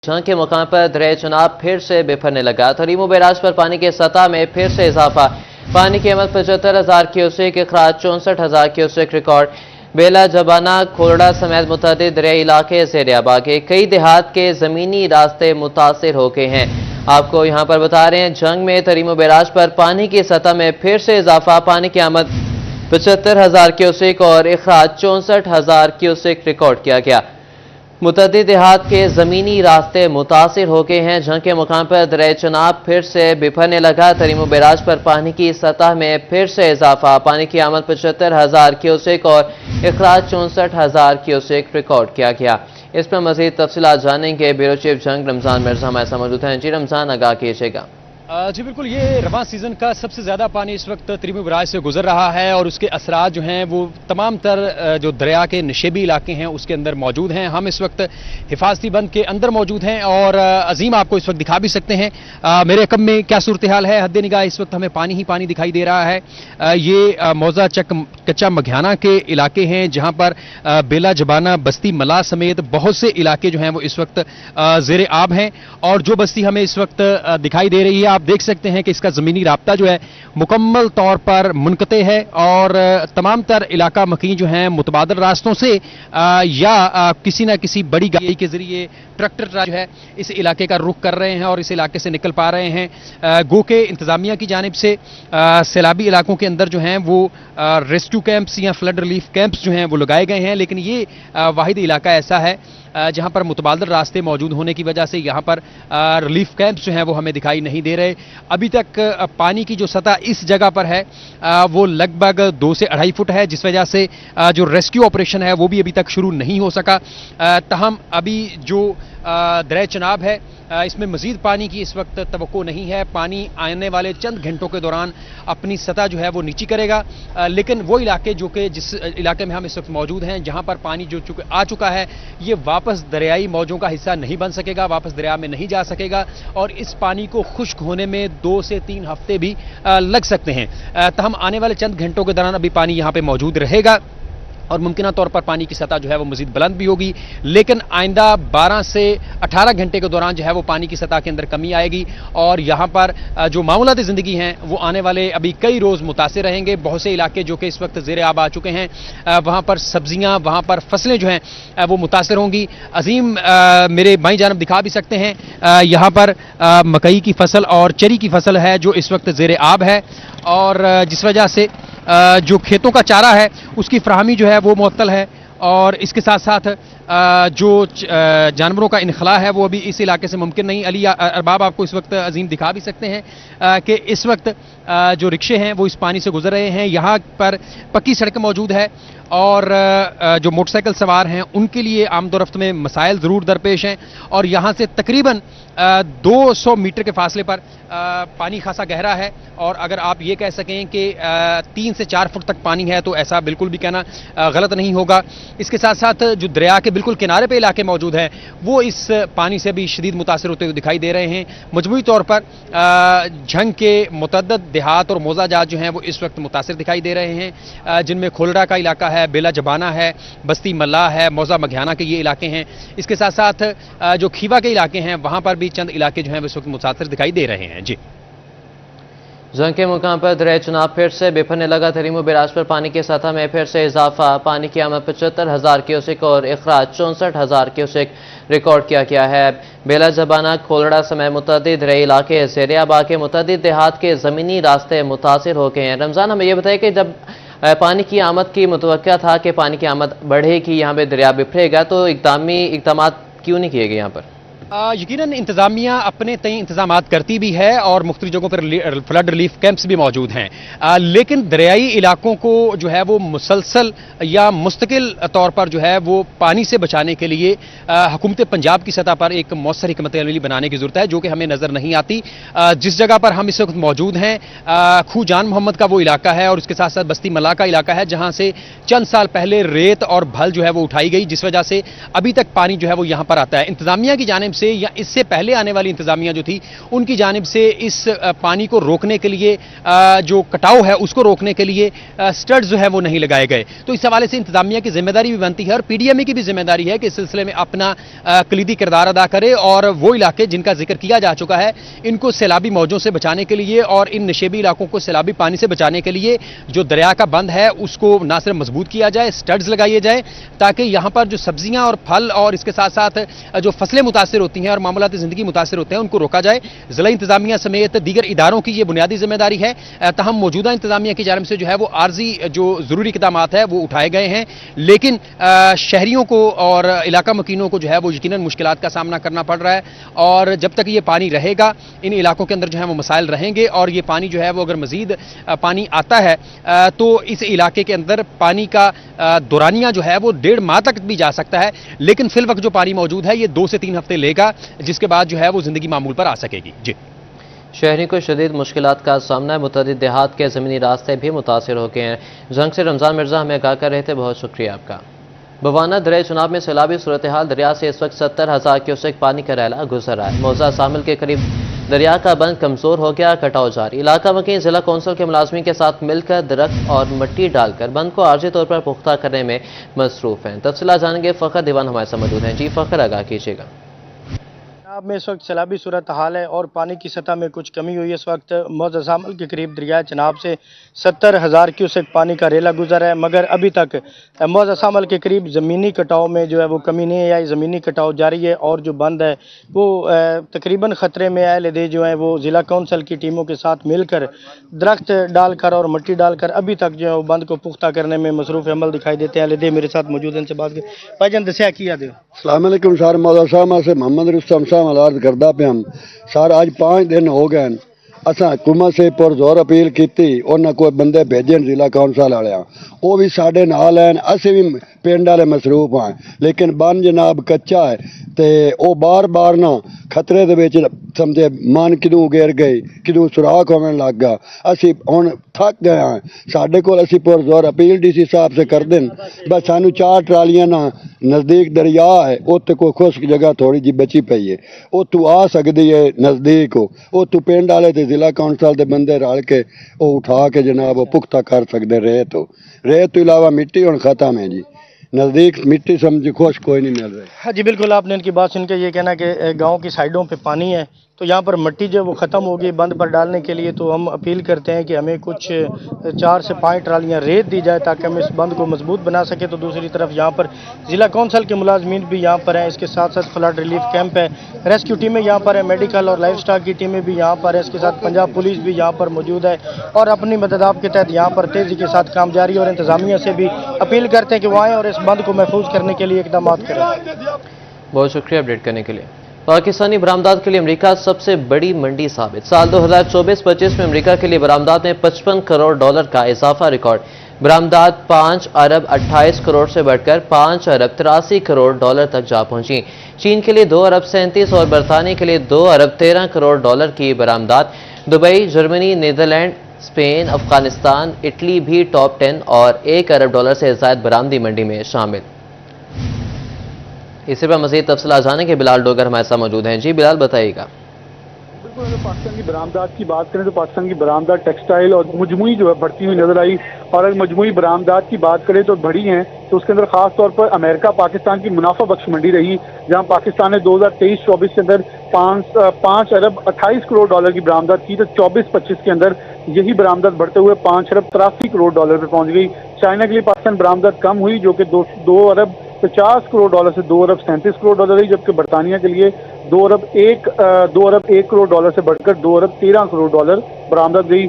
जहां के मुकाम पर दरिया चनाब फिर से बिफरने लगा। तरीमो बैराज पर पानी की सतह में फिर से इजाफा। पानी की अमद 75,000 क्यूसेक, अखराज 64,000 क्यूसेक रिकॉर्ड। बेला, जबाना, खोलड़ा समेत मुतअद्दिद दरियाई इलाके ज़ेर आब आ गए। कई देहात के ज़मीनी रास्ते मुतासिर हो गए हैं। आपको यहाँ पर बता रहे हैं, जंग में तरीमो बैराज पर पानी की सतह में फिर से इजाफा। पानी की आमद 75,000 क्यूसेक और अखराज 64,000 क्यूसेक रिकॉर्ड किया गया। मुतअद्दिद देहात के ज़मीनी रास्ते मुतासिर हो गए हैं। जंग के मुकाम पर दरिया चनाब फिर से बिफरने लगा। तरीमो बैराज पर पानी की सतह में फिर से इजाफा। पानी की आमद 75,000 क्यूसेक और अखराज 64,000 क्यूसेक रिकॉर्ड किया गया। इस पर मज़ीद तफसीलात जानेंगे ब्यूरो चीफ जंग रमज़ान मिर्ज़ा हमारे साथ मौजूद हैं। जी रमज़ान, आगाह कीजिएगा। जी बिल्कुल, ये रवां सीज़न का सबसे ज़्यादा पानी इस वक्त तरीमो बैराज से गुजर रहा है और उसके असरात जो हैं वो तमाम तर जो दरिया के नशेबी इलाके हैं उसके अंदर मौजूद हैं। हम इस वक्त हिफाजती बंद के अंदर मौजूद हैं और अजीम आपको इस वक्त दिखा भी सकते हैं मेरे अकब में क्या सूरत हाल है। हद निगाह इस वक्त हमें पानी ही पानी दिखाई दे रहा है। ये मौजा चक कच्चा मघियाना के इलाके हैं जहाँ पर बेला, जबाना, बस्ती मला समेत बहुत से इलाके जो हैं वो इस वक्त ज़ेर आब हैं। और जो बस्ती हमें इस वक्त दिखाई दे रही है, आप देख सकते हैं कि इसका ज़मीनी राब्ता जो है मुकम्मल तौर पर मुनक़ते है और तमाम तर इलाका मकीन जो हैं मुतबादल रास्तों से या किसी न किसी बड़ी गाड़ी के जरिए ट्रैक्टर जो है इस इलाके का रुख कर रहे हैं और इस इलाके से निकल पा रहे हैं। गो के इंतज़ामिया की जानिब से सैलाबी इलाकों के अंदर जो हैं वो रेस्क्यू कैंप्स या फ्लड रिलीफ कैंप्स जो हैं वो लगाए गए हैं, लेकिन ये वाहिद इलाका ऐसा है जहां पर मुतबादल रास्ते मौजूद होने की वजह से यहां पर रिलीफ कैंप्स जो हैं वो हमें दिखाई नहीं दे रहे। अभी तक पानी की जो सतह इस जगह पर है वो लगभग 2 से 2.5 फुट है, जिस वजह से जो रेस्क्यू ऑपरेशन है वो भी अभी तक शुरू नहीं हो सका। तहम अभी जो दरिया चनाब है इसमें मजीद पानी की इस वक्त तवक्को नहीं है। पानी आने वाले चंद घंटों के दौरान अपनी सतह जो है वो नीची करेगा, लेकिन वो इलाके जो कि जिस इलाके में हम इस वक्त मौजूद हैं जहां पर पानी जो आ चुका है ये वापस दरियाई मौजों का हिस्सा नहीं बन सकेगा, वापस दरिया में नहीं जा सकेगा और इस पानी को खुश्क होने में 2 से 3 हफ्ते भी लग सकते हैं। तहम आने वाले चंद घंटों के दौरान अभी पानी यहाँ पे मौजूद रहेगा और मुमकिना तौर पर पानी की सतह जो है वो मजीद बुलंद भी होगी, लेकिन आइंदा 12 से 18 घंटे के दौरान जो है वो पानी की सतह के अंदर कमी आएगी और यहाँ पर जो मामूलाती ज़िंदगी हैं वो आने वाले अभी कई रोज़ मुतासिर रहेंगे। बहुत से इलाके जो कि इस वक्त ज़ेर आब आ चुके हैं वहाँ पर सब्जियाँ, वहाँ पर फसलें जो हैं वो मुतासिर होंगी। अजीम मेरे बाईं जानब दिखा भी सकते हैं यहाँ पर मकई की फसल और चरी की फसल है जो इस वक्त ज़ेर आब है और जिस वजह से जो खेतों का चारा है उसकी फराहमी जो है वो मुअत्तल है और इसके साथ साथ जो जानवरों का इनखला है वो अभी इस इलाके से मुमकिन नहीं। अली अरबाब आपको इस वक्त अजीम दिखा भी सकते हैं कि इस वक्त जो रिक्शे हैं वो इस पानी से गुजर रहे हैं। यहाँ पर पक्की सड़क मौजूद है और जो मोटरसाइकिल सवार हैं उनके लिए आमदोरफ्त में मसाइल ज़रूर दरपेश हैं और यहाँ से तकरीबन 200 मीटर के फासले पर पानी खासा गहरा है और अगर आप ये कह सकें कि 3 से 4 फुट तक पानी है तो ऐसा बिल्कुल भी कहना गलत नहीं होगा। इसके साथ साथ जो दरिया के बिल्कुल किनारे पे इलाके मौजूद हैं वो इस पानी से भी शदीद मुतासिर होते हुए दिखाई दे रहे हैं। मजमूई तौर पर जंग के मुतअद्दिद देहात और मोज़ाजात जो हैं वो इस वक्त मुतासिर दिखाई दे रहे हैं, जिनमें खोलड़ा का इलाका है, बेला, जबाना है, बस्ती मल्ला है, मौजा मघियाना के ये इलाके हैं। इसके साथ साथ जो खीवा के इलाके हैं वहाँ पर भी चंद इलाके जो हैं इस वक्त मुतासिर दिखाई दे रहे हैं। जी, जंग के मुकाम पर दरिया चनाब फिर से बिफरने लगा। तरीमो बैराज पर पानी की सतह में फिर से इजाफा। पानी की आमद 75,000 क्यूसेक और अखराज 64,000 क्यूसेक रिकॉर्ड किया गया है। बेला, जबाना, खोलड़ा समेत मुतअद्दिद दरियाई इलाके ज़ेर आब आ के मुतअद्दिद देहात के ज़मीनी रास्ते मुतासिर हो गए हैं। रमज़ान, हमें यह बताइए कि जब पानी की आमद की मुतवक्का था कि पानी की आमद बढ़ेगी, यहाँ पे दरिया बिफरेगा, तो इक़दाम क्यों नहीं किए गए यहाँ पर? यकीनन इंतज़ामिया अपने तय इंतजामात करती भी है और मुख्तलिफ जगहों पर फ्लड रिलीफ कैंप्स भी मौजूद हैं, लेकिन दरियाई इलाकों को जो है वो मुसलसल या मुस्तकिल तौर पर जो है वो पानी से बचाने के लिए हुकूमत पंजाब की सतह पर एक मौसर हिकमत अमली बनाने की ज़रूरत है जो कि हमें नज़र नहीं आती। जिस जगह पर हम इस वक्त मौजूद हैं खू जान मोहम्मद का वो इलाका है और उसके साथ साथ बस्ती मल्ला का इलाका है जहाँ से चंद साल पहले रेत और भल जो है वो उठाई गई, जिस वजह से अभी तक पानी जो है वो यहाँ पर आता है। इंतज़ामिया की जानिब से या इससे पहले आने वाली इंतजामिया जो थी उनकी जानिब से इस पानी को रोकने के लिए जो कटाव है उसको रोकने के लिए स्टड्स जो है वो नहीं लगाए गए। तो इस हवाले से इंतजामिया की जिम्मेदारी भी बनती है और पीडीएमए की भी जिम्मेदारी है कि इस सिलसिले में अपना कलीदी किरदार अदा करे और वो इलाके जिनका जिक्र किया जा चुका है इनको सैलाबी मौजों से बचाने के लिए और इन नशेबी इलाकों को सैलाबी पानी से बचाने के लिए जो दरिया का बंद है उसको ना सिर्फ मजबूत किया जाए, स्टड्स लगाए जाए ताकि यहां पर जो सब्जियां और फल और इसके साथ साथ जो फसलें मुतासिर होती हैं और मामूलाती जिंदगी मुतासिर होते हैं उनको रोका जाए। जिला इंतजामिया समेत दीगर इदारों की यह बुनियादी जिम्मेदारी है। तहम मौजूदा इंतजामिया की जानिब से जो है वो आर्जी जो जरूरी इकदाम है वो उठाए गए हैं, लेकिन शहरियों को और इलाका मकीनों को जो है वो यकीनन मुश्किलात का सामना करना पड़ रहा है और जब तक ये पानी रहेगा इन इलाकों के अंदर जो है वो मसाइल रहेंगे और ये पानी जो है वो अगर मजीद पानी आता है तो इस इलाके के अंदर पानी का दौरानिया जो है वो 1.5 माह तक भी जा सकता है, लेकिन फिल वक्त जो पानी मौजूद है ये 2 से 3 हफ्ते लेगा जिसके बाद जो है वो जिंदगी मामूल पर आ सकेगी। जी, शहरी को शदीद मुश्किलात का सामना है। मुतअद्दिद देहात के ज़मीनी रास्ते भी मुतासिर हो गए हैं। जंग से रमज़ान मिर्ज़ा हमें आगाह कर रहे थे, बहुत शुक्रिया आपका। बवाना दरिया चुनाव में सैलाबी सूरत हाल, दरिया से इस वक्त 70,000 क्यूसेक पानी का रैला गुजर रहा है। मौजा शामिल के करीब दरिया का बंद कमज़ोर हो गया, कटाव जारी। इलाका वकील जिला कौंसिल के मुलाजमीन के साथ मिलकर दरख्त और मिट्टी डालकर बंद को आर्जी तौर पर पुख्ता करने में मसरूफ़ हैं। तफसीलात जानेंगे, फ़खर दीवान हमारे साथ मौजूद हैं। जी फ़खर, आगाह कीजिएगा। पंजाब में इस वक्त सैलाबी सूरत हाल है और पानी की सतह में कुछ कमी हुई है। इस वक्त मौजा शामिल के करीब दरिया चनाब से 70,000 क्यूसेक पानी का रेला गुजरा है, मगर अभी तक मौजा शामिल के करीब ज़मीनी कटाव में जो है वो कमी नहीं आई। ज़मीनी कटाव जारी है और जो बंद है वो तकरीबन ख़तरे में है। लेदे जो है वो ज़िला कौंसिल की टीमों के साथ मिलकर दरख्त डालकर और मिट्टी डालकर अभी तक जो है वो बंद को पुख्ता करने में मसरूफ़ अमल दिखाई देते हैं। लेदे मेरे साथ मौजूद हैं, इनसे बात कर भाईजान दसिया किया दे। अस्सलाम वालेकुम सर, मौजा शाह से मोहम्मद रुस्तम शाह अर्ज करदा पे हम सर आज 5 दिन हो गए असा हुकूमत से पुरजोर अपील की, उन्हें कोई बंदे भेजन जिला कौंसल वाले वो भी साढ़े नाल हैं, असी भी पिंड वाले मसरूफ हैं, लेकिन बन जनाब कच्चा है तो वो बार बार ना खतरे दे विच समझे मन किदों गिर गई किदों सुराख होने लग गया। असी हुण थक गए हैं, साढ़े को असी पुरजोर अपील डीसी साहब से कर दें बस सानू 4 ट्रालियां ना नज़दीक दरिया है उत्ते कोई खुश्क जगह थोड़ी जी बची पई है उतू आ सकती है नज़दीक हो उतू पिंड वाले ते जिला कौंसल के बंदे रल के वो उठा के जनाब वो पुख्ता कर सकते। रेत तो इलावा मिट्टी हुण खत्म है जी, नज़दीक मिट्टी समझ खुश कोई नहीं मिल रही। हाँ जी बिल्कुल, आपने इनकी बात सुनकर ये कहना कि गांव की साइडों पे पानी है तो यहाँ पर मिट्टी जो वो ख़त्म होगी बंद पर डालने के लिए, तो हम अपील करते हैं कि हमें कुछ 4 से 5 ट्रालियाँ रेत दी जाए ताकि हम इस बंद को मजबूत बना सकें। तो दूसरी तरफ यहाँ पर ज़िला कौंसिल के मुलाजमीन भी यहाँ पर हैं, इसके साथ साथ फ्लड रिलीफ कैंप है, रेस्क्यू टीमें यहाँ पर है, मेडिकल और लाइफ स्टॉक की टीमें भी यहाँ पर है, इसके साथ पंजाब पुलिस भी यहाँ पर मौजूद है और अपनी मदद के तहत यहाँ पर तेज़ी के साथ काम जारी है। और इंतज़ामिया से भी अपील करते हैं कि वो आएँ और इस बंद को महफूज करने के लिए इकदाम करें। बहुत शुक्रिया अपडेट करने के लिए। पाकिस्तानी बरामदात के लिए अमेरिका सबसे बड़ी मंडी साबित। साल 2024-25 में अमेरिका के लिए बरामदात में $55 करोड़ का इजाफा रिकॉर्ड। बरामदात 5 अरब 28 करोड़ से बढ़कर 5 अरब 83 करोड़ तक जा पहुंची। चीन के लिए 2 अरब 37 और बरतानिया के लिए 2 अरब 13 करोड़ की बरामदात। Dubai, Germany, Netherlands, Spain, Afghanistan, Italy भी टॉप 10 और $1 अरब से ज़ायद बरामदी मंडी में शामिल। इसी पर मज़ीद तफसीलात जाने के बिलाल डोगर हमारे साथ मौजूद हैं। जी बिलाल, बताइएगा। बिल्कुल, अगर पाकिस्तान की बरामदात की बात करें तो पाकिस्तान की बरामदात टेक्सटाइल और मजमूई जो है बढ़ती हुई नजर आई, और अगर मजमूई बरामदात की बात करें तो बढ़ी हैं तो उसके अंदर खास तौर पर अमेरिका पाकिस्तान की मुनाफा बख्श मंडी रही, जहां पाकिस्तान ने 2023-24 के अंदर 5 अरब 28 करोड़ की बरामदात की, तो 24-25 के अंदर यही बरामदात बढ़ते हुए 5 अरब 83 करोड़ पर पहुंच गई। चाइना के लिए पाकिस्तान बरामदात कम हुई जो कि 2 अरब 50 करोड़ से 2 अरब 37 करोड़ रही, जबकि बरतानिया के लिए 2 अरब 1 करोड़ से बढ़कर 2 अरब 13 करोड़ बरामदात गई।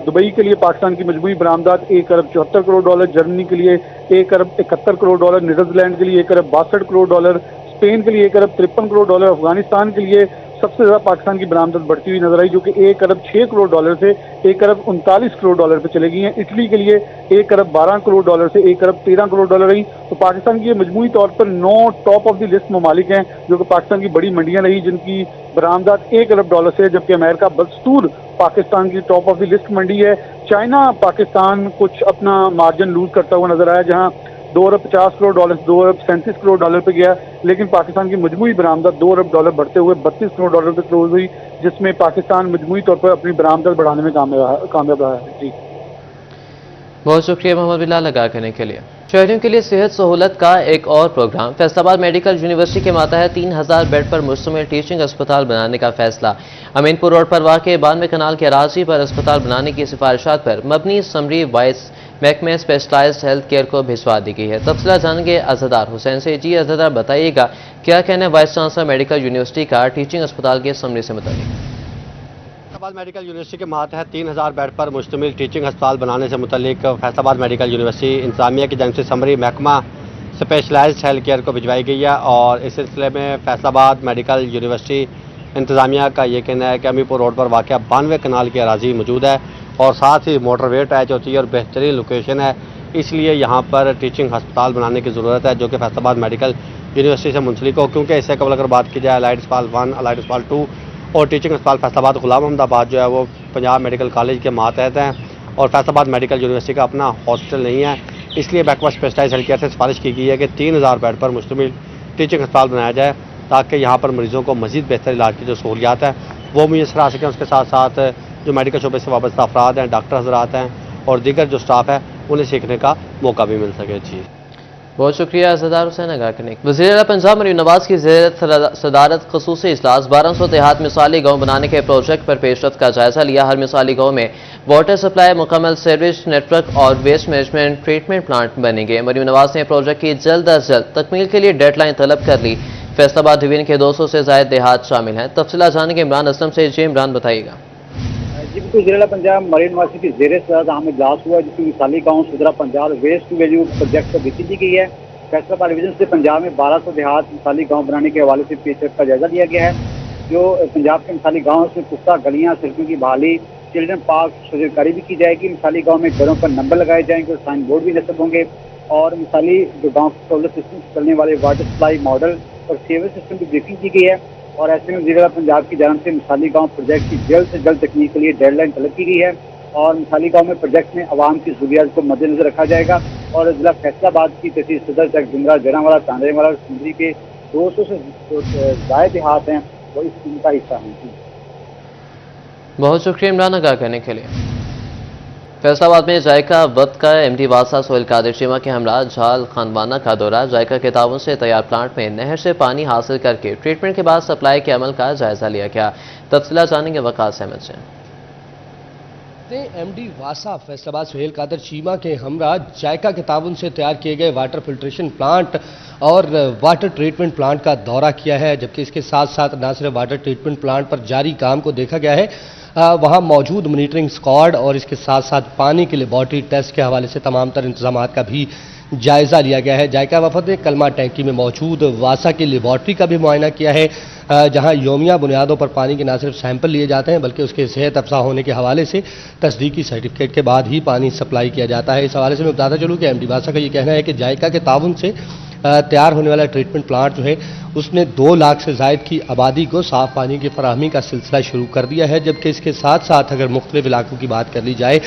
दुबई के लिए पाकिस्तान की मजमूई बरामदात 1 अरब 74 करोड़, जर्मनी के लिए 1 अरब 71 करोड़, नीदरलैंड के लिए 1 अरब 62 करोड़, स्पेन के लिए 1 अरब 53 करोड़, अफगानिस्तान के लिए सबसे ज्यादा पाकिस्तान की बरामदत बढ़ती हुई नजर आई जो कि 1 अरब 6 करोड़ से 1 अरब 39 करोड़ पे चले गई हैं। इटली के लिए 1 अरब 12 करोड़ से 1 अरब 13 करोड़ रही। तो पाकिस्तान की ये मजमूई तौर पर 9 टॉप ऑफ द लिस्ट ममालिक हैं जो कि पाकिस्तान की बड़ी मंडियां रही जिनकी बरामदत 1 अरब से, जबकि अमेरिका बदस्तूर पाकिस्तान की टॉप ऑफ द लिस्ट मंडी है। चाइना पाकिस्तान कुछ अपना मार्जिन लूज करता हुआ नजर आया, जहां $2 अरब 50 करोड़, $2 अरब 37 करोड़ पे गया, लेकिन पाकिस्तान की मजमूई बरामदात $2 अरब बढ़ते हुए $32 करोड़ पे क्लोज हुई, जिसमें पाकिस्तान मजमूई तौर पर अपनी बरामदात बढ़ाने में कामयाब रहा है। जी बहुत शुक्रिया मोहम्मद बिलाल लगा करने के लिए। शहरियों के लिए सेहत सहूलत का एक और प्रोग्राम। फैसलाबाद मेडिकल यूनिवर्सिटी के मातहत 3000 बेड पर मुश्तमिल टीचिंग अस्पताल बनाने का फैसला। अमीनपुर रोड पर वाक़ 92 कनाल के अराजी पर अस्पताल बनाने की सिफारिशात पर मबनी समरी वाइस महकमे स्पेशलाइज्ड हेल्थ केयर को भिजवा दी गई है। तफसीलात जानेंगे अज़हदार हुसैन से। जी अज़हदार, बताइएगा क्या कहना है वाइस चांसलर मेडिकल यूनिवर्सिटी का टीचिंग अस्पताल के समरी से मुताल्लिक? फैसलाबाद मेडिकल यूनिवर्सिटी के मातहत 3000 बेड पर मुश्तमिल टीचिंग अस्पताल बनाने से मुतल्लिक फैसलाबाद मेडिकल यूनिवर्सिटी इंतजामिया की जानिब से समरी महकमा स्पेशलाइज्ड हेल्थ केयर को भिजवाई गई है। और इस सिलसिले में फैसलाबाद मेडिकल यूनिवर्सिटी इंतजामिया का ये कहना है कि अमीरपुर रोड पर वाक़ 92 कनाल की अराजी मौजूद है और साथ ही मोटरवे अटैच होती है और बेहतरीन लोकेशन है, इसलिए यहाँ पर टीचिंग अस्पताल बनाने की ज़रूरत है जो कि फैसलाबाद मेडिकल यूनिवर्सिटी से मुंसलिक हो। क्योंकि इससे कबल अगर बात की जाए अलाइड अस्पताल 1, अलाइड अस्पताल 2 और टीचिंग अस्पताल फैसलाबाद गुलाम अहमदाबाद जो है वो पंजाब मेडिकल कॉलेज के मातहत हैं और फैसलाबाद मेडिकल यूनिवर्सिटी का अपना हॉस्पिटल नहीं है, इसलिए महकमा स्पेशलाइज्ड हेल्थ केयर से सिफारिश की गई है कि 3000 बेड पर मुश्तमिल टीचिंग अस्पताल बनाया जाए ताकि यहाँ पर मरीजों को मज़ीद बेहतर इलाज की जो सहूलियात है वो मुयसर आ सकें। उसके साथ साथ जो मेडिकल शोबे से वाबस्ता अफराद हैं, डॉक्टर हजरात हैं और दीगर जो स्टाफ है उन्हें सीखने का मौका भी मिल सके। जी बहुत शुक्रिया अज़हदार हुसैन आगाह करने। वज़ीर आला पंजाब मरीम नवाज की सदारत खसूसी इजलास 1200 देहात मिसाली गाँव बनाने के प्रोजेक्ट पर पेशरफ्त का जायजा लिया। हर मिसाली गाँव में वाटर सप्लाई, मुकम्मल सीवरेज नेटवर्क और वेस्ट मैनेजमेंट ट्रीटमेंट प्लांट बनेंगे। मरीम नवाज ने प्रोजेक्ट की जल्द अज जल्द तकमील के लिए डेडलाइन तलब कर ली। फैसलाबाद डिवीजन के 200 से ज़ायद देहात शामिल हैं। तफसीला जानेंगे इमरान असलम से। जी इमरान, बताइएगा। जी बिल्कुल, ज़िला पंजाब मरीन यूनिवर्सिटी की ज़ेर सदारत अहम इजलास हुआ जिसमें मिसाली गाँव सुधरा Punjab waste to value project को विकसित की गई है। फैसलाबाद डिवीजन से पंजाब में 1200 देहात मिसाली गाँव बनाने के हवाले से पेशरफ्त का जायजा लिया गया है। जो पंजाब के मिसाली गाँव से पुख्ता गलियाँ, सड़कों की बहाली, चिल्ड्रन पार्क शजरकारी भी की जाएगी। मिसाली गाँव में घरों पर नंबर लगाए जाएंगे और साइन बोर्ड भी नस्ब होंगे और मिसाली जो गाँव के सोलर सिस्टम से चलने वाले वाटर सप्लाई मॉडल और सीवरेज सिस्टम की ब्रीफिंग की गई है। और ऐसे में ज़िला पंजाब की जानिब से मिसाली गाँव प्रोजेक्ट की जल्द से जल्द तकमील के लिए डेडलाइन तलब की गई है और मिसाली गाँव में प्रोजेक्ट में आवाम की ज़रूरियात को मद्देनजर रखा जाएगा। और जिला फैसलाबाद की तहसील सदर तक जुमरा, जरावाला, तांडरेवाला और सिंदरी के 200 से ज़ायद देहात हैं वो इस टीम का हिस्सा हैं। बहुत शुक्रिया इमरान आगाह करने के लिए। फैसलाबाद में जायका वक्त का एमडी वासा सोहेल कादिर चीमा के हमरा झाल खानवाना का दौरा। जायका के ताउन से तैयार प्लांट में नहर से पानी हासिल करके ट्रीटमेंट के बाद सप्लाई के अमल का जायजा लिया गया। तफसीला जानेंगे वकास अहमद से। एमडी वासा फैसलाबाद सोहेल कादिर चीमा के हमरा जायका के ताउन से तैयार किए गए वाटर फिल्ट्रेशन प्लांट और वाटर ट्रीटमेंट प्लांट का दौरा किया है, जबकि इसके साथ साथ न सिर्फ वाटर ट्रीटमेंट प्लांट पर जारी काम को देखा गया है, वहाँ मौजूद मॉनिटरिंग स्क्वाड और इसके साथ साथ पानी के लेबॉर्ट्री टेस्ट के हवाले से तमाम तर इंतजाम का भी जायजा लिया गया है। जायका वफद ने कलमा टैंकी में मौजूद वासा की लेबॉर्ट्री का भी मुआयना किया है, जहां योमिया बुनियादों पर पानी के न सिर्फ सैंपल लिए जाते हैं बल्कि उसके सेहत अफजा होने के हवाले से तस्दीकी सर्टिफिकेट के बाद ही पानी सप्लाई किया जाता है। इस हवाले से मैं बताता चलूँ कि एमडी वासा का ये कहना है कि जायका के ताउन से तैयार होने वाला ट्रीटमेंट प्लांट जो है उसने 2 लाख से ज़ायद की आबादी को साफ़ पानी की फराहमी का सिलसिला शुरू कर दिया है, जबकि इसके साथ साथ अगर मुख्तलिफ इलाकों की बात कर ली जाए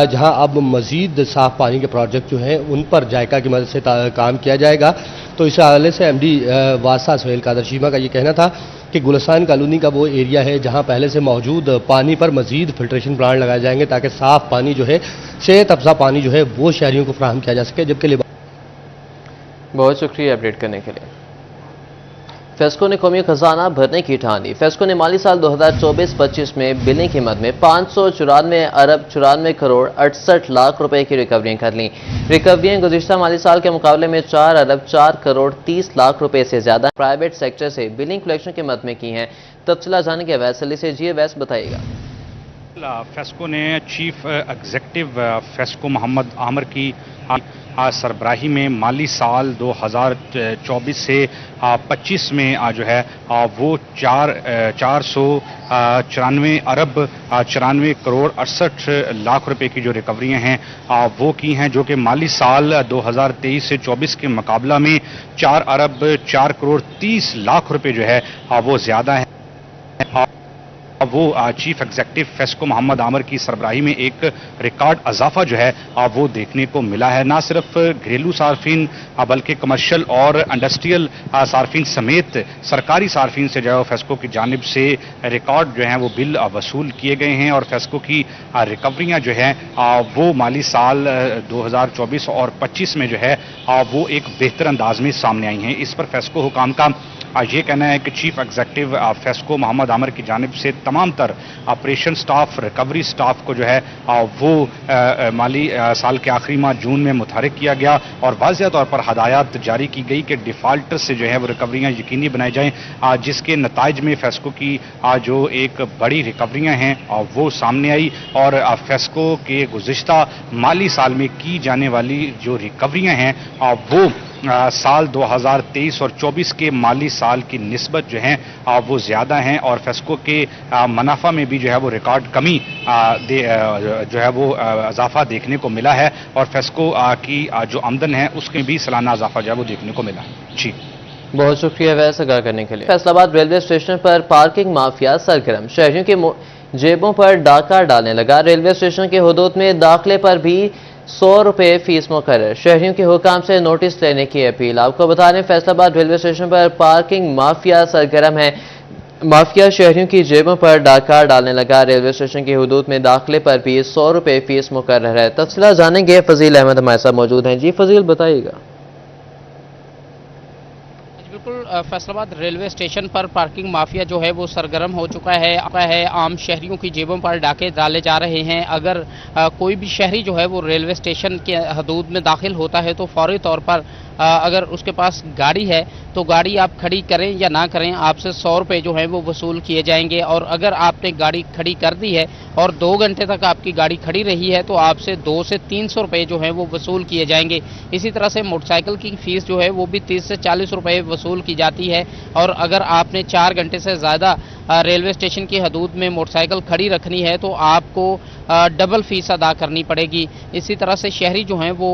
जहां अब मज़ीद साफ़ पानी के प्रोजेक्ट जो हैं उन पर जायका की मदद से काम किया जाएगा। तो इस हवाले से एमडी वासा सोहेल कादिर चीमा का ये कहना था कि गुलस्तान कॉलोनी का वो एरिया है जहां पहले से मौजूद पानी पर मज़ीद फिल्ट्रेशन प्लांट लगाए जाएंगे ताकि साफ़ पानी जो है, सेहत अफजा पानी जो है वो शहरियों को फराहम किया जा सके। जबकि बहुत शुक्रिया अपडेट करने के लिए। फेस्को ने कौमी खजाना भरने की ठानी। फेस्को ने माली साल 2024-25 में बिलिंग की मद में 594 अरब 94 करोड़ 68 लाख रुपए की रिकवरियां कर लीं। रिकवरियां गुज़िश्ता माली साल के मुकाबले में 4 अरब 4 करोड़ 30 लाख रुपए से ज्यादा प्राइवेट सेक्टर से बिलिंग कलेक्शन की मद में की हैं। तफसीला जाने के वैसली से जी वैस बताइएगा। फेस्को ने chief executive FESCO Mohammad Aamir की सरबराही में माली साल 2024 से 25 में जो है वो 494 अरब 94 करोड़ 68 लाख रुपए की जो रिकवरियां हैं वो की हैं, जो कि माली साल 2023 से 24 के मुकाबला में 4 अरब 4 करोड़ 30 लाख रुपए जो है वो ज़्यादा है। वो चीफ एग्जेक्टिव फेस्को मोहम्मद आमर की सरबराही में एक रिकॉर्ड इजाफा जो है वो देखने को मिला है। ना सिर्फ घरेलू सार्फिन बल्कि कमर्शियल और इंडस्ट्रियल सार्फिन समेत सरकारी सार्फिन से जो है फेस्को की जानिब से रिकॉर्ड जो है वो बिल वसूल किए गए हैं और फेस्को की रिकवरियां जो है वो माली साल 2024 और 25 में जो है वो एक बेहतर अंदाज में सामने आई हैं। इस पर फेस्को हुकाम का ये कहना है कि चीफ एग्जेक्टिव फेस्को मोहम्मद आमर की जानिब से तमाम तर ऑपरेशन स्टाफ, रिकवरी स्टाफ को जो है वो माली साल के आखिरी माह जून में मुतहरिक किया गया और वाज़ेह तौर पर हदायत जारी की गई कि डिफ़ाल्टर से जो है वो रिकवरियाँ यकीनी बनाई जाएँ, जिसके नताइज में फेस्को की जो एक बड़ी रिकवरियाँ हैं वो सामने आई और फेस्को के गुज़िश्ता माली साल में की जाने वाली जो रिकवरियाँ हैं वो साल 2023 और 24 के माली साल की निस्बत जो हैं वो ज़्यादा हैं और फेस्को के मुनाफा में भी जो है वो रिकॉर्ड कमी जो है वो इजाफा देखने को मिला है और फेस्को की जो आमदन है उसमें भी सालाना इजाफा जो है वो देखने को मिला है। जी बहुत शुक्रिया वैस आगाह करने के लिए। फैसलाबाद रेलवे स्टेशन पर पार्किंग माफिया सरगर्म, शहरियों के जेबों पर डाका डालने लगा। रेलवे स्टेशन के हुदूद में दाखिले पर भी 100 रुपये फीस मुकर्रर, शहरियों के हुकाम से नोटिस लेने की अपील। आपको बता दें फैसलाबाद रेलवे स्टेशन पर पार्किंग माफिया सरगर्म है। माफिया शहरियों की जेबों पर डाका डालने लगा। रेलवे स्टेशन की हुदूद में दाखिले पर भी 100 रुपये फीस मुकर्रर है। तफसीलात जानेंगे, फजील अहमद हमारे साथ मौजूद हैं। जी फजील बताइएगा। बिल्कुल, फैसलाबाद रेलवे स्टेशन पर पार्किंग माफिया जो है वो सरगर्म हो चुका है। आम शहरियों की जेबों पर डाके डाले जा रहे हैं। अगर कोई भी शहरी जो है वो रेलवे स्टेशन के हदूद में दाखिल होता है तो फौरी तौर पर अगर उसके पास गाड़ी है तो गाड़ी आप खड़ी करें या ना करें, आपसे 100 रुपये जो है वो वसूल किए जाएंगे। और अगर आपने गाड़ी खड़ी कर दी है और 2 घंटे तक आपकी गाड़ी खड़ी रही है तो आपसे 200 से 300 रुपये जो है वो वसूल किए जाएंगे। इसी तरह से मोटरसाइकिल की फ़ीस जो है वो भी 30 से 40 रुपये वसूल की जाती है। और अगर आपने 4 घंटे से ज़्यादा रेलवे स्टेशन की हदूद में मोटरसाइकिल खड़ी रखनी है तो आपको डबल फीस अदा करनी पड़ेगी। इसी तरह से शहरी जो हैं वो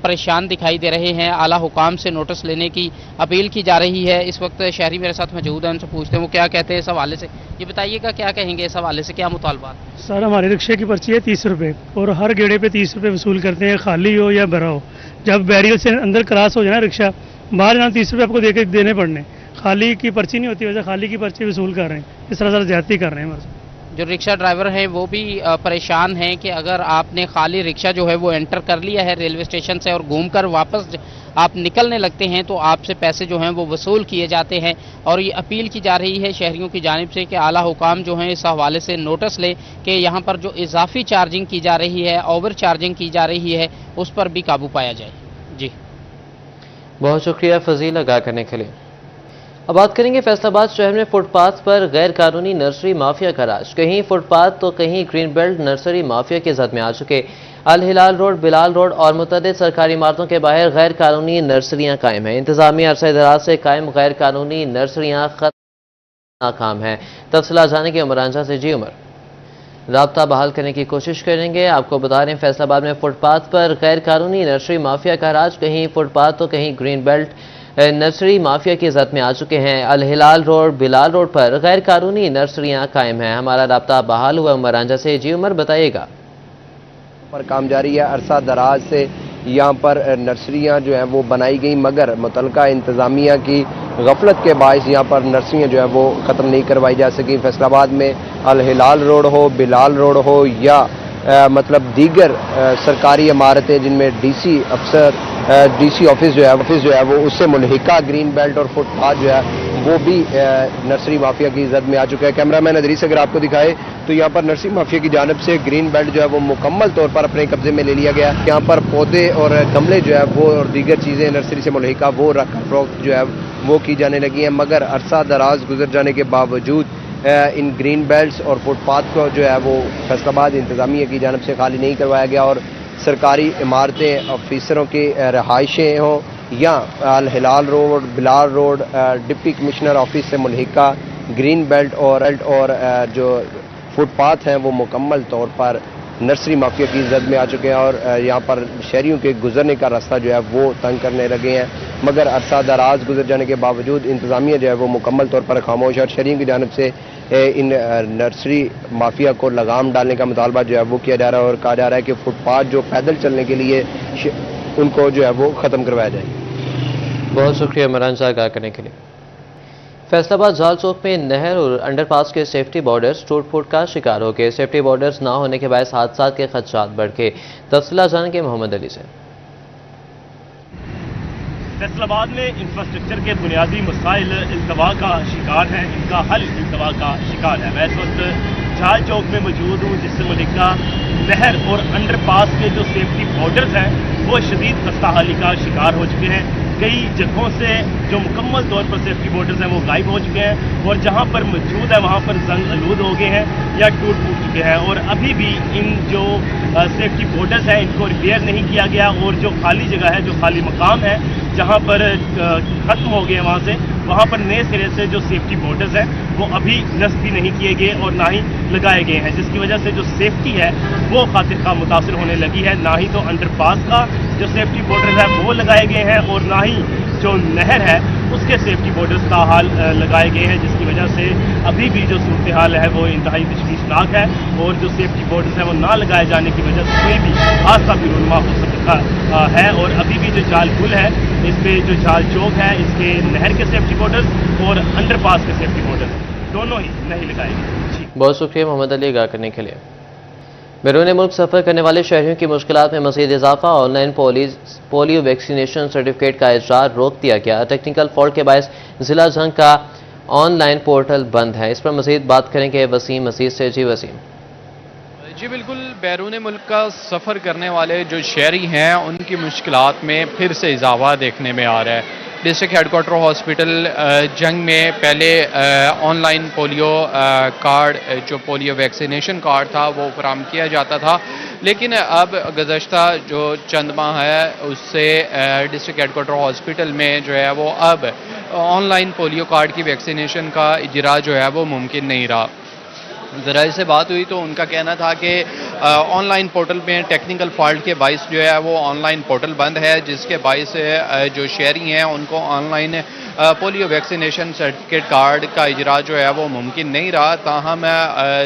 परेशान दिखाई दे रहे हैं। आला हुकाम से नोटिस लेने की अपील की जा रही है। इस वक्त शहरी मेरे साथ मौजूद हैं, उनसे पूछते हैं वो क्या कहते हैं इस हवाले से। ये बताइएगा क्या कहेंगे इस हवाले से, क्या मुतालबात? सर हमारे रिक्शे की पर्ची है 30 रुपये और हर गेड़े पे 30 रुपये वसूल करते हैं, खाली हो या भरा हो। जब बैरियर से अंदर क्रॉस हो जाए ना रिक्शा, बाहर जाना 30 रुपये आपको देने पड़ने। खाली की पर्ची नहीं होती, वैसे खाली की पर्ची वसूल कर रहे हैं। इस तरह से ज्यादती कर रहे हैं हमारे। जो रिक्शा ड्राइवर हैं वो भी परेशान हैं कि अगर आपने खाली रिक्शा जो है वो एंटर कर लिया है रेलवे स्टेशन से और घूमकर वापस आप निकलने लगते हैं तो आपसे पैसे जो हैं वो वसूल किए जाते हैं। और ये अपील की जा रही है शहरियों की जानिब से कि आला हुकाम जो हैं इस हवाले से नोटिस ले कि यहाँ पर जो इजाफी चार्जिंग की जा रही है, ओवर चार्जिंग की जा रही है, उस पर भी काबू पाया जाए। जी बहुत शुक्रिया फजील आगाह करने के लिए। अब बात करेंगे फैसलाबाद शहर में फुटपाथ पर गैर कानूनी नर्सरी माफिया का राज। कहीं फुटपाथ तो कहीं ग्रीन बेल्ट नर्सरी माफिया की जद में आ चुके। अल हिलाल रोड, बिलाल रोड और मुतअद्दिद सरकारी इमारतों के बाहर गैर कानूनी नर्सरियां कायम हैं। इंतजामिया अरसे दराज से कायम गैर कानूनी नर्सरियां नाकाम हैं। तफसीलात जाने के उमर अंजा से। जी उमर, राब्ता बहाल करने की कोशिश करेंगे। आपको बता रहे हैं फैसलाबाद में फुटपाथ पर गैर कानूनी नर्सरी माफिया का राज। कहीं फुटपाथ तो कहीं ग्रीन बेल्ट नर्सरी माफिया की जद में आ चुके हैं। अल हिलाल रोड, बिलाल रोड पर गैर कानूनी नर्सरियां कायम हैं। हमारा राब्ता बहाल हुआ उमर अंजा से। जी उमर बताइएगा। पर काम जारी है। अरसा दराज से यहाँ पर नर्सरियाँ जो हैं वो बनाई गई, मगर मुतलका इंतज़ामिया की गफलत के बायस यहाँ पर नर्सरियाँ जो है वो ख़त्म नहीं करवाई जा सकी। फैसलाबाद में अल हिलाल रोड हो, बिलाल रोड हो या मतलब दीगर सरकारी इमारतें जिनमें डीसी अफसर डीसी ऑफिस जो है वो उससे मुल्हिका ग्रीन बेल्ट और फुटपाथ जो है वो भी नर्सरी माफिया की जद में आ चुका है। कैमरामैन अदरीस अगर आपको दिखाए तो यहाँ पर नर्सरी माफिया की जानिब से ग्रीन बेल्ट जो है वो मुकम्मल तौर पर अपने कब्जे में ले लिया गया। यहाँ पर पौधे और गमले जो है वो और दीगर चीज़ें नर्सरी से मुल्हिका वो रख फरोख्त जो है वो की जाने लगी हैं, मगर अरसा दराज गुजर जाने के बावजूद इन ग्रीन बेल्ट्स और फुटपाथ को जो है वो फैसलाबाद इंतज़ामिया की जानिब से खाली नहीं करवाया गया। और सरकारी इमारतें, ऑफिसरों की रहाइशें हों या Al Hilal road, Bilal road, deputy commissioner office से मुल्हिका ग्रीन बेल्ट और जो फुटपाथ हैं वो मुकम्मल तौर पर नर्सरी माफिया की जद में आ चुके हैं और यहाँ पर शहरियों के गुजरने का रास्ता जो है वो तंग करने लगे हैं। मगर अरसा दराज गुजर जाने के बावजूद इंतज़ामिया जो है वो मुकम्मल तौर पर खामोश और शहरियों की जानिब से इन नर्सरी माफिया को लगाम डालने का मुतालबा जो है वो किया जा रहा है और कहा जा रहा है कि फुटपाथ जो पैदल चलने के लिए उनको जो है वो ख़त्म करवाया जाए। बहुत शुक्रिया इमरान शाह आगाह करने के लिए। फैसलाबाद जाल चौक में नहर और अंडरपास के सेफ्टी बॉर्डर्स टूट फूट का शिकार हो गए। सेफ्टी बॉर्डर्स ना होने के बायस हादसा के खदशात बढ़ गए। तफसीलात जानेंगे मोहम्मद अली से। फैसलाबाद में इंफ्रास्ट्रक्चर के बुनियादी मसाइल इल्तवा का शिकार हैं, इनका हल इल्तवा का शिकार है। मैं इस वक्त जाल चौक में मौजूद हूँ, जिससे मुल्का नहर और अंडरपास के जो सेफ्टी बॉर्डर्स हैं वो शदीद खस्ता हाली का शिकार हो चुके हैं। कई जगहों से जो मुकम्मल तौर पर सेफ्टी बॉर्डर्स हैं वो गायब हो चुके हैं और जहाँ पर मौजूद है वहाँ पर जंग आलूद हो गए हैं या टूट फूट चुके हैं और अभी भी इन जो सेफ्टी बॉर्डर्स हैं इनको रिपेयर नहीं किया गया और जो खाली जगह है, जो खाली मकाम है जहाँ पर ख़त्म हो गए वहाँ से, वहाँ पर नए सिरे से जो सेफ्टी बॉर्डर्स हैं वो अभी नस्ब भी नहीं किए गए और ना ही लगाए गए हैं, जिसकी वजह से जो सेफ्टी है वो खातिर खा मुतासर होने लगी है। ना ही तो अंडरपास का जो सेफ्टी बॉर्डर्स है वो लगाए गए हैं और ना ही जो नहर है उसके सेफ्टी बॉर्डर्स का हाल लगाए गए हैं, जिसकी वजह से अभी भी जो सूरत हाल है वो इंतहाई तशवीशनाक है और जो सेफ्टी बॉर्डर्स हैं वो ना लगाए जाने की वजह से कोई भी हादसा भी रुनमा हो सकता है। और अभी भी जो जाल पुल है इस पे जो जाल चौक है इसके नहर के सेफ्टी बॉर्डर्स और अंडरपास के सेफ्टी बॉर्डर्स दोनों ही नहीं लगाए गए। बहुत शुक्रिया मोहम्मद अली आगाह करने के लिए। बैरून मुल्क सफ़र करने वाले शहरियों की मुश्किलात में मज़ीद इजाफा। ऑनलाइन पोलियो वैक्सीनेशन सर्टिफिकेट का इजरा रोक दिया गया। टेक्निकल फॉल्ट के बायस जिला जंग का ऑनलाइन पोर्टल बंद है। इस पर मज़ीद बात करेंगे वसीम मसीद से। जी वसीम। जी बिल्कुल, बैरून मुल्क का सफ़र करने वाले जो शहरी हैं उनकी मुश्किलात में फिर से इजाफा देखने में आ रहा है। डिस्ट्रिक्ट हेडक्वार्टर हॉस्पिटल जंग में पहले ऑनलाइन पोलियो कार्ड, जो पोलियो वैक्सीनेशन कार्ड था वो फराहम किया जाता था, लेकिन अब गुज़श्ता जो चंद माह है उससे डिस्ट्रिक्ट हेडक्वार्टर हॉस्पिटल में जो है वो अब ऑनलाइन पोलियो कार्ड की वैक्सीनेशन का इजरा जो है वो मुमकिन नहीं रहा। ज़राए से बात हुई तो उनका कहना था कि ऑनलाइन पोर्टल में टेक्निकल फॉल्ट के बाइस जो है वो ऑनलाइन पोर्टल बंद है, जिसके बाइस जो शहरी हैं उनको online polio vaccination certificate card का इजरा जो है वो मुमकिन नहीं रहा। ताहम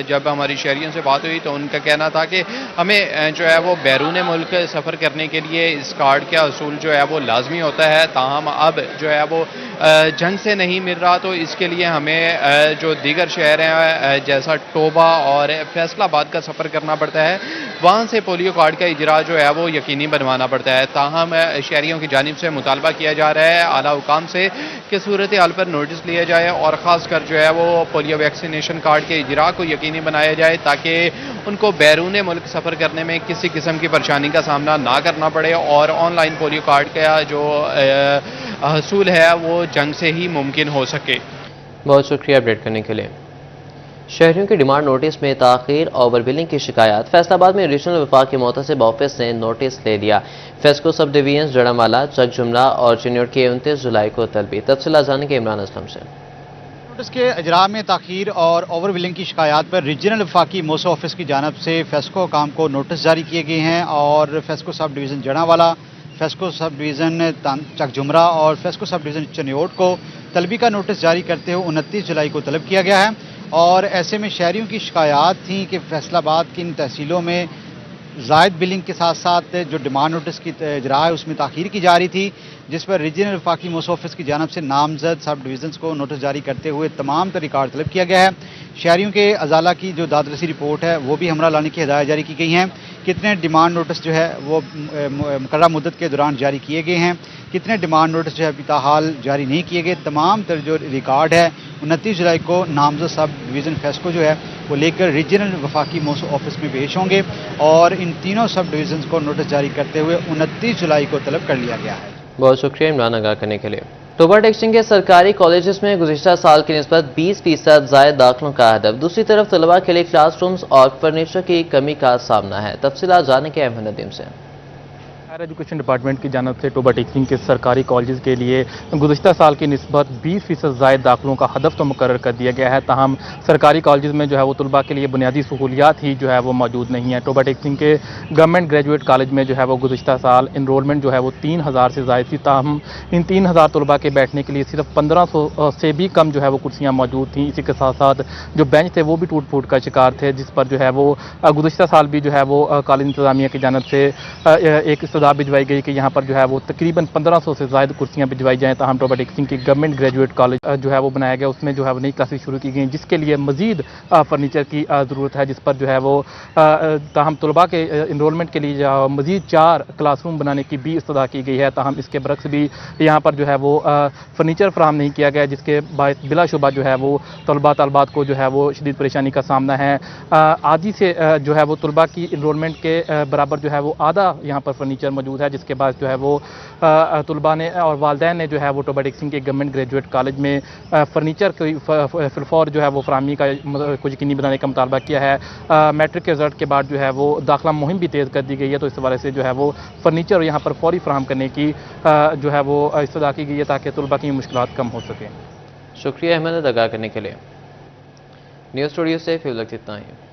जब हमारी शहरियों से बात हुई तो उनका कहना था कि हमें जो है वो बैरून मुल्क सफ़र करने के लिए इस कार्ड का असूल जो है वो लाजमी होता है। ताहम अब जो है वो जंग से नहीं मिल रहा, तो इसके लिए हमें जो दीगर शहर हैं जैसा टोबा और फैसलाबाद का सफ़र करना पड़ता है, वहाँ से पोलियो कार्ड का इजरा जो है वो यकीनी बनवाना पड़ता है। ताहम शहरियों की जानिब से मुतालबा किया जा रहा है आला हुकाम से कि सूरत हाल पर नोटिस लिया जाए और ख़ास कर जो है वो पोलियो वैक्सीनेशन कार्ड के इजरा को यकीनी बनाया जाए ताकि उनको बैरून मुल्क सफ़र करने में किसी किस्म की परेशानी का सामना ना करना पड़े और ऑनलाइन पोलियो कार्ड का जो हसूल है वो जंग से ही मुमकिन हो सके। बहुत शुक्रिया अपडेट करने के लिए। शहरियों की डिमांड नोटिस में ताख़ीर, ओवर बिलिंग की शिकायत। फैसलाबाद में रीजनल वफाक मुतसिब ऑफिस ने नोटिस ले लिया। फेस्को सब डिवीजन जड़ामाला, चक जुमरा और चिन्योट की 29 जुलाई को तलबी। तफसीलात जानेंगे इमरान असलम से। नोटिस के इजरा में ताख़ीर और ओवर बिलिंग की शिकायत पर रीजनल वफाकी मोसो ऑफिस की जानब से फेस्को काम को नोटिस जारी किए गए हैं और FESCO sub division Jaranwala, FESCO sub division Chak Jhumra और फेस्को सब डिवीज़न चिन्योट को तलबी का नोटिस जारी करते हुए 29 जुलाई को तलब किया गया है। और ऐसे में शहरियों की शिकायत थी कि फैसलाबाद की इन तहसीलों में ज़ायद बिलिंग के साथ साथ जो डिमांड नोटिस की इजरा है उसमें ताख़ीर की जा रही थी, जिस पर रीजनल वफाकी मोसो ऑफिस की जानब से नामजद सब डिवीज़न्स को नोटिस जारी करते हुए तमाम रिकॉर्ड तलब किया गया है। शहरियों के अजाला की जो दादरसी रिपोर्ट है वो भी हमरा लाने की हिदायत जारी की गई हैं। कितने डिमांड नोटिस जो है वो मुकर्रर मुद्दत के दौरान जारी किए गए हैं, कितने डिमांड नोटिस जो है अभी ताहाल जारी नहीं किए गए, तमाम तर जो रिकॉर्ड है 29 जुलाई को नामजद सब डिवीज़न फेस्को जो है वो लेकर रीजनल वफाकी मोसो ऑफिस में पेश होंगे और इन तीनों सब डिवीज़न्स को नोटिस जारी करते हुए 29 जुलाई को तलब कर लिया गया है। बहुत शुक्रिया इमरान आगाह करने के लिए। टोबा टेक्सटिंग के सरकारी कॉलेजेस में गुज़िश्ता साल की निस्बत 20% ज़ायद दाखिलों का हदफ। दूसरी तरफ तलबा के लिए क्लासरूम्स और फर्नीचर की कमी का सामना है। तफसीलात जाने के अहमद नदीम से। हायर एजुकेशन डिपार्टमेंट की जानब से टोबा टेक्सिंग के सरकारी कॉलेज के लिए गुज़श्ता साल की निस्बत 20% ज़ायद दाखिलों का हदफ तो मुकर्रर कर दिया गया है, ताहम सरकारी कॉलेज में जो है वो तलबा के लिए बुनियादी सहूलियात ही जो है वो मौजूद नहीं है। टोबा टेक्सिंग के गवर्नमेंट ग्रेजुएट कॉलेज में जो है वो गुज़श्ता साल इनरोलमेंट जो है वो 3000 से ज़ायद थी, ताहम इन 3000 तलबा के बैठने के लिए सिर्फ 1500 से भी कम जो है वो कुर्सियाँ मौजूद थीं। इसी के साथ साथ जो बेंच थे वो भी टूट फूट का शिकार थे, जिस पर जो है वो गुज़श्ता साल भी जो है वो कॉलेज इंतज़ामिया की जानब से एक इस्तदा भिजवाई गई कि यहाँ पर जो है वो तकरीबन 1500 से ज़ायद कुर्सियाँ भिजवाई जाएँ। ताहम टोबा टेक्सिंग की गवर्नमेंट ग्रेजुएट कॉलेज जो है वो बनाया गया, उसमें जो है वो नई क्लासेस शुरू की गई, जिसके लिए मज़ीद फर्नीचर की ज़रूरत है, जिस पर जो है वो ताहम तलबा के इनरोलमेंट के लिए मज़ीद 4 क्लासरूम बनाने की भी इस्तदा की गई है। ताहम इसके बरक्स भी यहाँ पर जो है वो फर्नीचर फराहम नहीं किया गया, जिसके बायस बिलाशुबा जो है वो तलबा तलबात को जो है वो शदीद परेशानी का सामना है। आदि से जो है वो तलबा की इनरोलमेंट के बराबर जो है वो आधा यहाँ पर फर्नीचर मौजूद है, जिसके बाद जो है वो तलबा ने और वालदैन ने जो है वो टोबा टेक्सिंग के गवर्नमेंट ग्रेजुएट कॉलेज में फर्नीचर की फिलफौर जो है वो फराहमी का को यकीनी बनाने का मुतालबा किया है। मैट्रिक के रिजल्ट के बाद जो है वो दाखिला मुहिम भी तेज़ कर दी गई है, तो इस हवाले से जो है वो फर्नीचर यहाँ पर फौरी फराहम करने की जो है वो इस्तदा की गई है, ताकि तलबा की मुश्किलात कम हो सकें। शुक्रिया अहमद अदा करने के लिए। न्यूज़ स्टूडियो से फिर इतना ही।